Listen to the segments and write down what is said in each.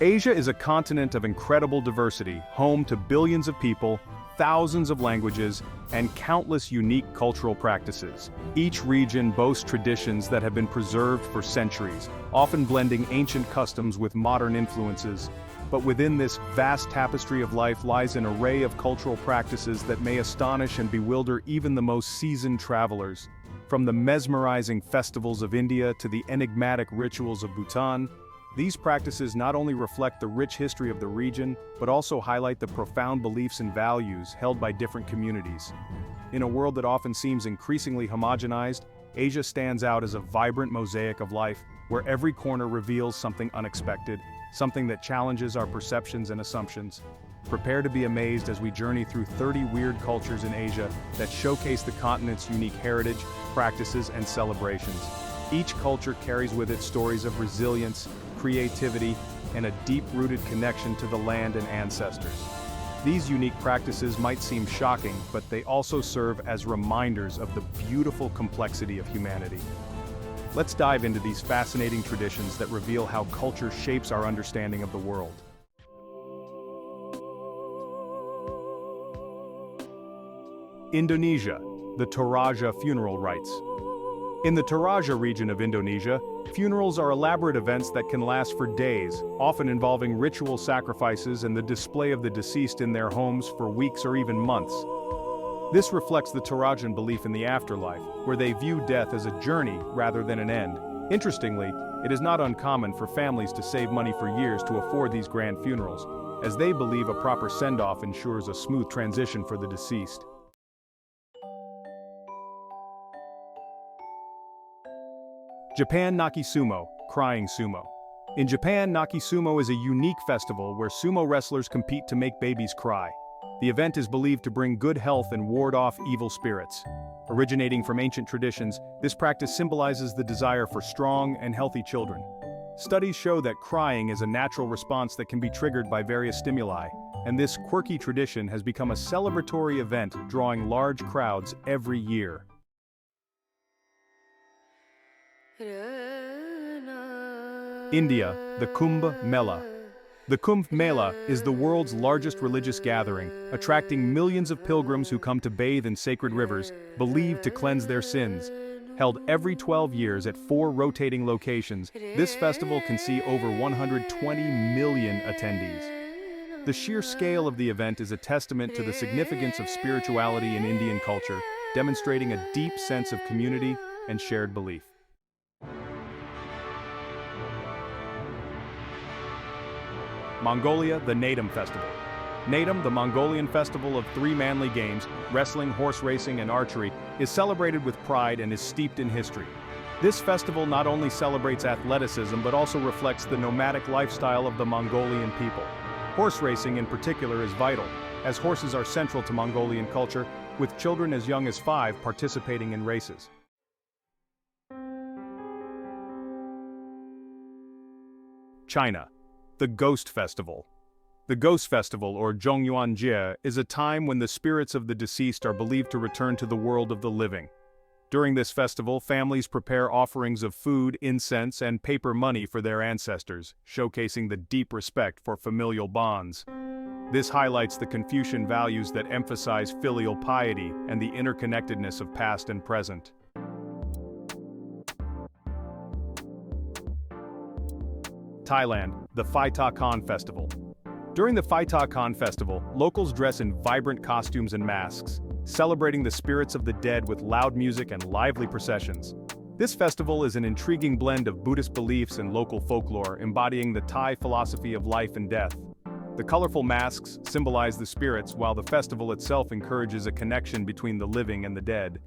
Asia is a continent of incredible diversity, home to billions of people, thousands of languages, and countless unique cultural practices. Each region boasts traditions that have been preserved for centuries, often blending ancient customs with modern influences. But within this vast tapestry of life lies an array of cultural practices that may astonish and bewilder even the most seasoned travelers. From the mesmerizing festivals of India to the enigmatic rituals of Bhutan, these practices not only reflect the rich history of the region, but also highlight the profound beliefs and values held by different communities. In a world that often seems increasingly homogenized, Asia stands out as a vibrant mosaic of life, where every corner reveals something unexpected, something that challenges our perceptions and assumptions. Prepare to be amazed as we journey through 30 weird cultures in Asia that showcase the continent's unique heritage, practices, and celebrations. Each culture carries with it stories of resilience, creativity, and a deep-rooted connection to the land and ancestors. These unique practices might seem shocking, but they also serve as reminders of the beautiful complexity of humanity. Let's dive into these fascinating traditions that reveal how culture shapes our understanding of the world. Indonesia, the Toraja funeral rites. In the Toraja region of Indonesia, funerals are elaborate events that can last for days, often involving ritual sacrifices and the display of the deceased in their homes for weeks or even months. This reflects the Torajan belief in the afterlife, where they view death as a journey rather than an end. Interestingly, it is not uncommon for families to save money for years to afford these grand funerals, as they believe a proper send-off ensures a smooth transition for the deceased. Japan Naki Sumo, crying sumo. In Japan, Naki Sumo is a unique festival where sumo wrestlers compete to make babies cry. The event is believed to bring good health and ward off evil spirits. Originating from ancient traditions, this practice symbolizes the desire for strong and healthy children. Studies show that crying is a natural response that can be triggered by various stimuli, and this quirky tradition has become a celebratory event drawing large crowds every year. India, the Kumbh Mela. The Kumbh Mela is the world's largest religious gathering, attracting millions of pilgrims who come to bathe in sacred rivers, believed to cleanse their sins. Held every 12 years at 4 rotating locations, this festival can see over 120 million attendees. The sheer scale of the event is a testament to the significance of spirituality in Indian culture, demonstrating a deep sense of community and shared belief. Mongolia, the Naadam Festival. Naadam, the Mongolian festival of 3 manly games, wrestling, horse racing, and archery, is celebrated with pride and is steeped in history. This festival not only celebrates athleticism but also reflects the nomadic lifestyle of the Mongolian people. Horse racing in particular is vital, as horses are central to Mongolian culture, with children as young as 5 participating in races. China, the Ghost Festival. The Ghost Festival, or Zhongyuanjie, is a time when the spirits of the deceased are believed to return to the world of the living. During this festival, families prepare offerings of food, incense, and paper money for their ancestors, showcasing the deep respect for familial bonds. This highlights the Confucian values that emphasize filial piety and the interconnectedness of past and present. Thailand, the Phai Ta Khon Festival. During the Phai Ta Khon Festival, locals dress in vibrant costumes and masks, celebrating the spirits of the dead with loud music and lively processions. This festival is an intriguing blend of Buddhist beliefs and local folklore, embodying the Thai philosophy of life and death. The colorful masks symbolize the spirits, while the festival itself encourages a connection between the living and the dead.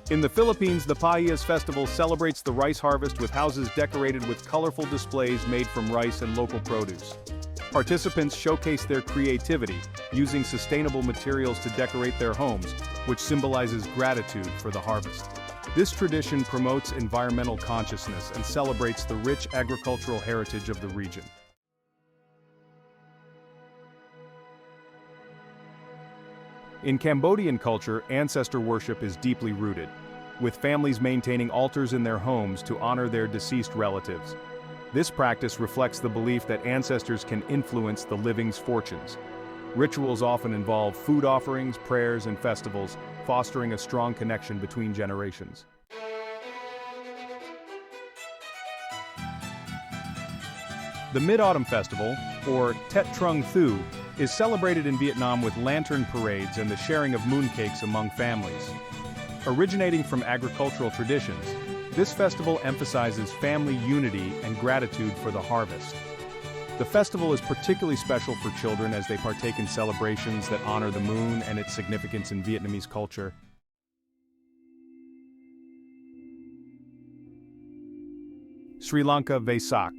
In the Philippines, the Pahiyas Festival celebrates the rice harvest with houses decorated with colorful displays made from rice and local produce. Participants showcase their creativity, using sustainable materials to decorate their homes, which symbolizes gratitude for the harvest. This tradition promotes environmental consciousness and celebrates the rich agricultural heritage of the region. In Cambodian culture, ancestor worship is deeply rooted. with families maintaining altars in their homes to honor their deceased relatives. This practice reflects the belief that ancestors can influence the living's fortunes. Rituals often involve food offerings, prayers, and festivals, fostering a strong connection between generations. The Mid-Autumn Festival, or Tet Trung Thu, is celebrated in Vietnam with lantern parades and the sharing of mooncakes among families. Originating from agricultural traditions, this festival emphasizes family unity and gratitude for the harvest. The festival is particularly special for children as they partake in celebrations that honor the moon and its significance in Vietnamese culture. Sri Lanka Vesak.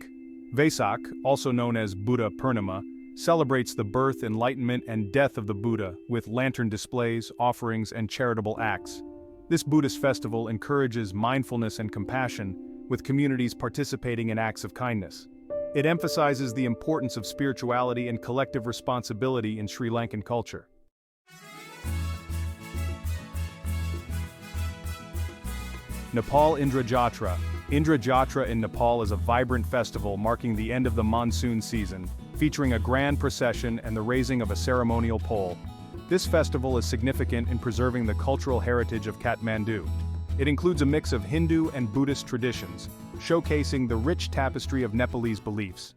Vesak, also known as Buddha Purnima, celebrates the birth, enlightenment, and death of the Buddha with lantern displays, offerings, and charitable acts. This Buddhist festival encourages mindfulness and compassion, with communities participating in acts of kindness. It emphasizes the importance of spirituality and collective responsibility in Sri Lankan culture. Nepal Indra Jatra. Indra Jatra in Nepal is a vibrant festival marking the end of the monsoon season, featuring a grand procession and the raising of a ceremonial pole. This festival is significant in preserving the cultural heritage of Kathmandu. It includes a mix of Hindu and Buddhist traditions, showcasing the rich tapestry of Nepalese beliefs.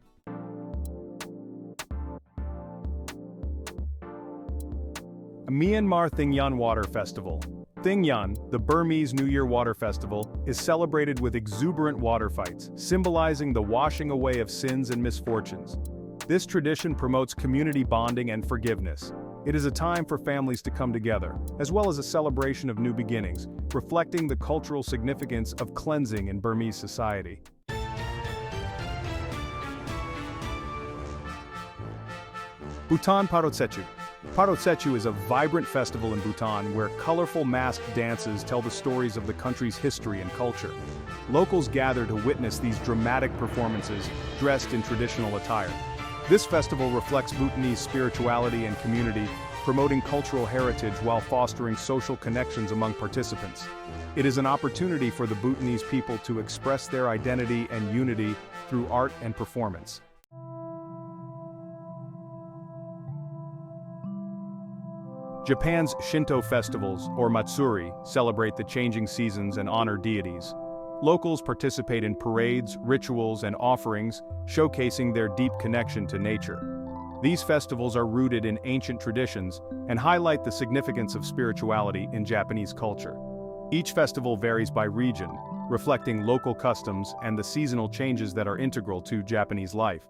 Myanmar Thingyan Water Festival. Thingyan, the Burmese New Year water festival, is celebrated with exuberant water fights, symbolizing the washing away of sins and misfortunes. This tradition promotes community bonding and forgiveness. It is a time for families to come together, as well as a celebration of new beginnings, reflecting the cultural significance of cleansing in Burmese society. Bhutan Paro Tsechu. Paro Tsechu is a vibrant festival in Bhutan where colorful masked dances tell the stories of the country's history and culture. Locals gather to witness these dramatic performances, dressed in traditional attire. This festival reflects Bhutanese spirituality and community, promoting cultural heritage while fostering social connections among participants. It is an opportunity for the Bhutanese people to express their identity and unity through art and performance. Japan's Shinto festivals, or Matsuri, celebrate the changing seasons and honor deities. Locals participate in parades, rituals, and offerings, showcasing their deep connection to nature. These festivals are rooted in ancient traditions and highlight the significance of spirituality in Japanese culture. Each festival varies by region, reflecting local customs and the seasonal changes that are integral to Japanese life.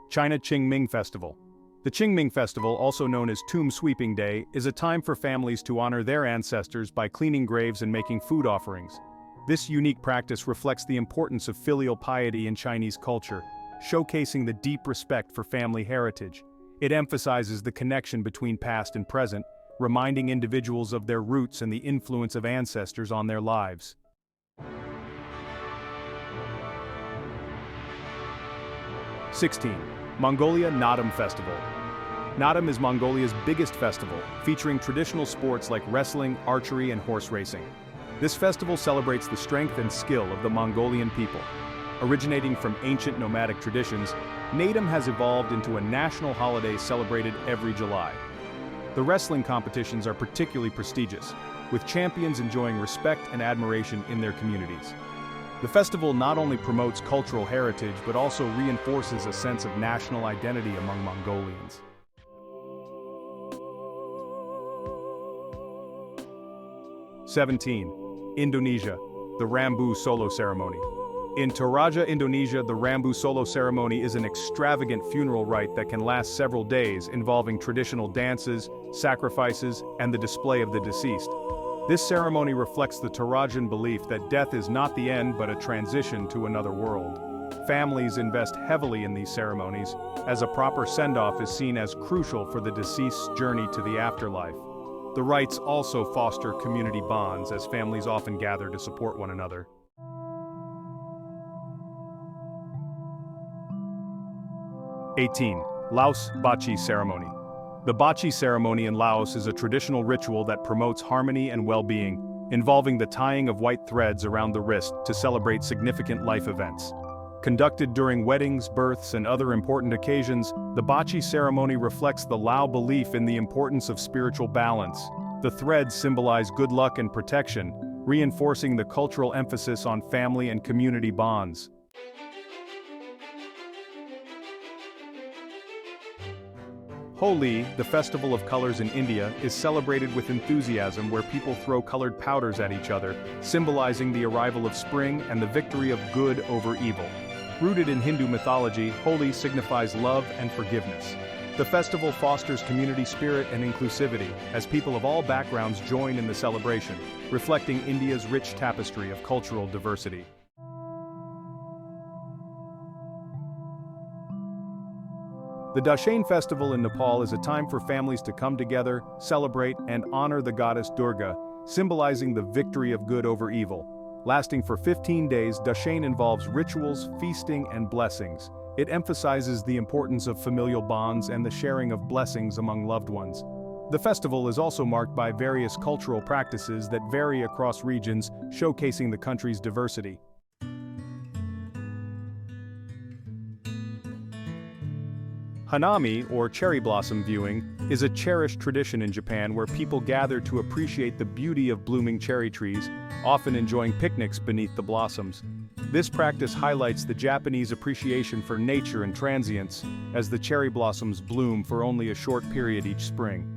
China Qingming Festival. The Qingming Festival, also known as Tomb Sweeping Day, is a time for families to honor their ancestors by cleaning graves and making food offerings. This unique practice reflects the importance of filial piety in Chinese culture, showcasing the deep respect for family heritage. It emphasizes the connection between past and present, reminding individuals of their roots and the influence of ancestors on their lives. Mongolia Naadam Festival. Naadam is Mongolia's biggest festival, featuring traditional sports like wrestling, archery, and horse racing. This festival celebrates the strength and skill of the Mongolian people. Originating from ancient nomadic traditions, Naadam has evolved into a national holiday celebrated every July. The wrestling competitions are particularly prestigious, with champions enjoying respect and admiration in their communities. The festival not only promotes cultural heritage but also reinforces a sense of national identity among Mongolians. Indonesia, the Rambu Solo Ceremony. In Toraja, Indonesia, the Rambu Solo Ceremony is an extravagant funeral rite that can last several days, involving traditional dances, sacrifices, and the display of the deceased. This ceremony reflects the Torajan belief that death is not the end but a transition to another world. Families invest heavily in these ceremonies, as a proper send-off is seen as crucial for the deceased's journey to the afterlife. The rites also foster community bonds, as families often gather to support one another. Laos Bachi Ceremony. The Bachi ceremony in Laos is a traditional ritual that promotes harmony and well-being, involving the tying of white threads around the wrist to celebrate significant life events. Conducted during weddings, births, and other important occasions, the Bachi ceremony reflects the Lao belief in the importance of spiritual balance. The threads symbolize good luck and protection, reinforcing the cultural emphasis on family and community bonds. Holi, the festival of colors in India, is celebrated with enthusiasm where people throw colored powders at each other, symbolizing the arrival of spring and the victory of good over evil. Rooted in Hindu mythology, Holi signifies love and forgiveness. The festival fosters community spirit and inclusivity, as people of all backgrounds join in the celebration, reflecting India's rich tapestry of cultural diversity. The Dashain festival in Nepal is a time for families to come together, celebrate, and honor the goddess Durga, symbolizing the victory of good over evil. Lasting for 15 days, Dashain involves rituals, feasting, and blessings. It emphasizes the importance of familial bonds and the sharing of blessings among loved ones. The festival is also marked by various cultural practices that vary across regions, showcasing the country's diversity. Hanami, or cherry blossom viewing, is a cherished tradition in Japan where people gather to appreciate the beauty of blooming cherry trees, often enjoying picnics beneath the blossoms. This practice highlights the Japanese appreciation for nature and transience, as the cherry blossoms bloom for only a short period each spring.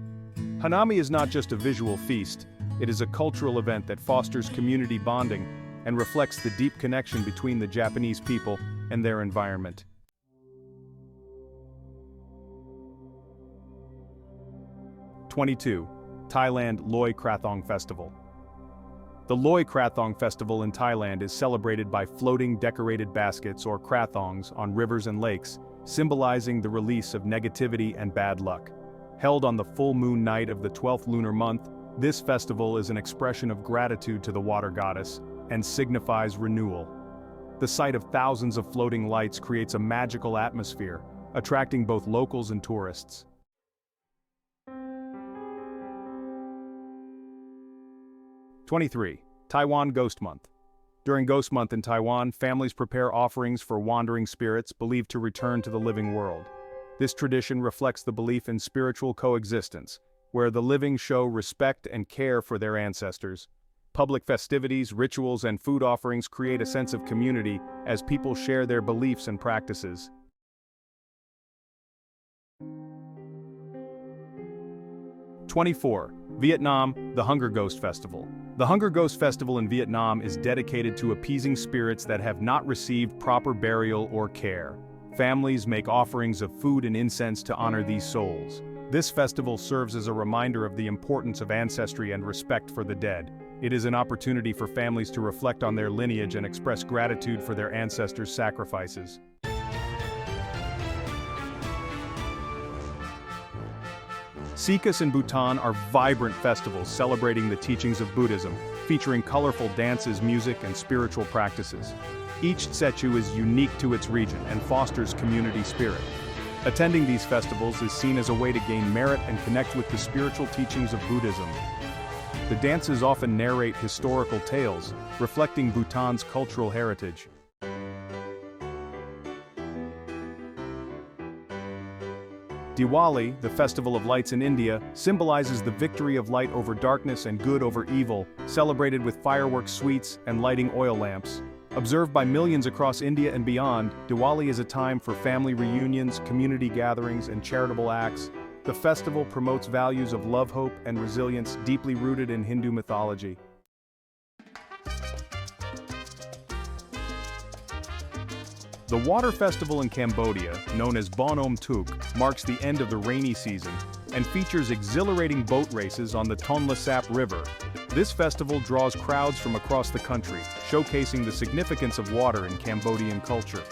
Hanami is not just a visual feast, it is a cultural event that fosters community bonding and reflects the deep connection between the Japanese people and their environment. 22. Thailand Loy Krathong Festival. The Loy Krathong Festival in Thailand is celebrated by floating decorated baskets or krathongs on rivers and lakes, symbolizing the release of negativity and bad luck. Held on the full moon night of the 12th lunar month, this festival is an expression of gratitude to the water goddess and signifies renewal. The sight of thousands of floating lights creates a magical atmosphere, attracting both locals and tourists. 23. Taiwan Ghost Month. During Ghost Month in Taiwan, families prepare offerings for wandering spirits believed to return to the living world. This tradition reflects the belief in spiritual coexistence, where the living show respect and care for their ancestors. Public festivities, rituals, and food offerings create a sense of community as people share their beliefs and practices. 24. Vietnam, the Hunger Ghost Festival. The Hunger Ghost Festival in Vietnam is dedicated to appeasing spirits that have not received proper burial or care. Families make offerings of food and incense to honor these souls. This festival serves as a reminder of the importance of ancestry and respect for the dead. It is an opportunity for families to reflect on their lineage and express gratitude for their ancestors' sacrifices. Sikhs in Bhutan are vibrant festivals celebrating the teachings of Buddhism, featuring colorful dances, music, and spiritual practices. Each Tsechu is unique to its region and fosters community spirit. Attending these festivals is seen as a way to gain merit and connect with the spiritual teachings of Buddhism. The dances often narrate historical tales, reflecting Bhutan's cultural heritage. Diwali, the festival of lights in India, symbolizes the victory of light over darkness and good over evil, celebrated with fireworks, sweets, and lighting oil lamps. Observed by millions across India and beyond, Diwali is a time for family reunions, community gatherings, and charitable acts. The festival promotes values of love, hope, and resilience deeply rooted in Hindu mythology. The water festival in Cambodia, known as Bon Om Tuk, marks the end of the rainy season and features exhilarating boat races on the Tonle Sap River. This festival draws crowds from across the country, showcasing the significance of water in Cambodian culture.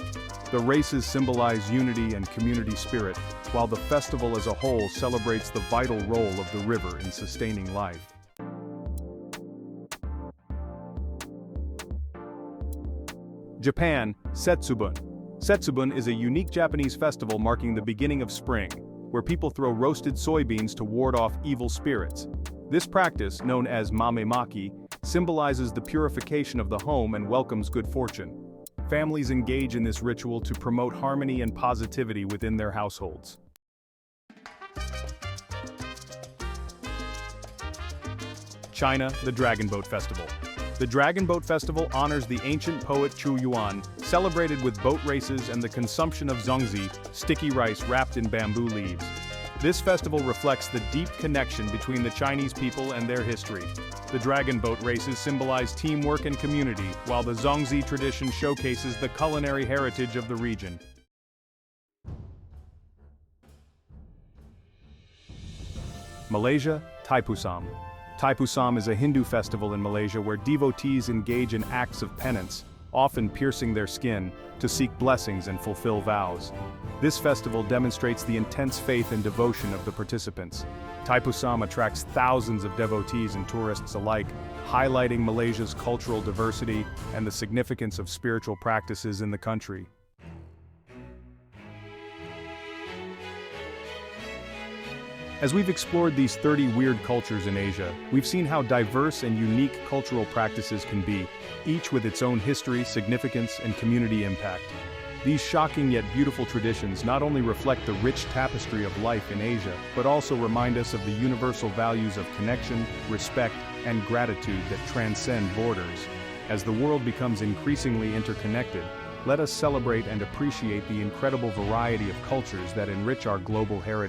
The races symbolize unity and community spirit, while the festival as a whole celebrates the vital role of the river in sustaining life. Japan, Setsubun. Setsubun is a unique Japanese festival marking the beginning of spring. where people throw roasted soybeans to ward off evil spirits. This practice, known as mamemaki, symbolizes the purification of the home and welcomes good fortune. Families engage in this ritual to promote harmony and positivity within their households. China, the Dragon Boat Festival. The Dragon Boat Festival honors the ancient poet Chu Yuan, celebrated with boat races and the consumption of zongzi, sticky rice wrapped in bamboo leaves. This festival reflects the deep connection between the Chinese people and their history. The dragon boat races symbolize teamwork and community, while the zongzi tradition showcases the culinary heritage of the region. Malaysia, Thaipusam. Thaipusam is a Hindu festival in Malaysia where devotees engage in acts of penance, often piercing their skin, to seek blessings and fulfill vows. This festival demonstrates the intense faith and devotion of the participants. Thaipusam attracts thousands of devotees and tourists alike, highlighting Malaysia's cultural diversity and the significance of spiritual practices in the country. As we've explored these 30 weird cultures in Asia, we've seen how diverse and unique cultural practices can be, each with its own history, significance, and community impact. These shocking yet beautiful traditions not only reflect the rich tapestry of life in Asia, but also remind us of the universal values of connection, respect, and gratitude that transcend borders. As the world becomes increasingly interconnected, let us celebrate and appreciate the incredible variety of cultures that enrich our global heritage.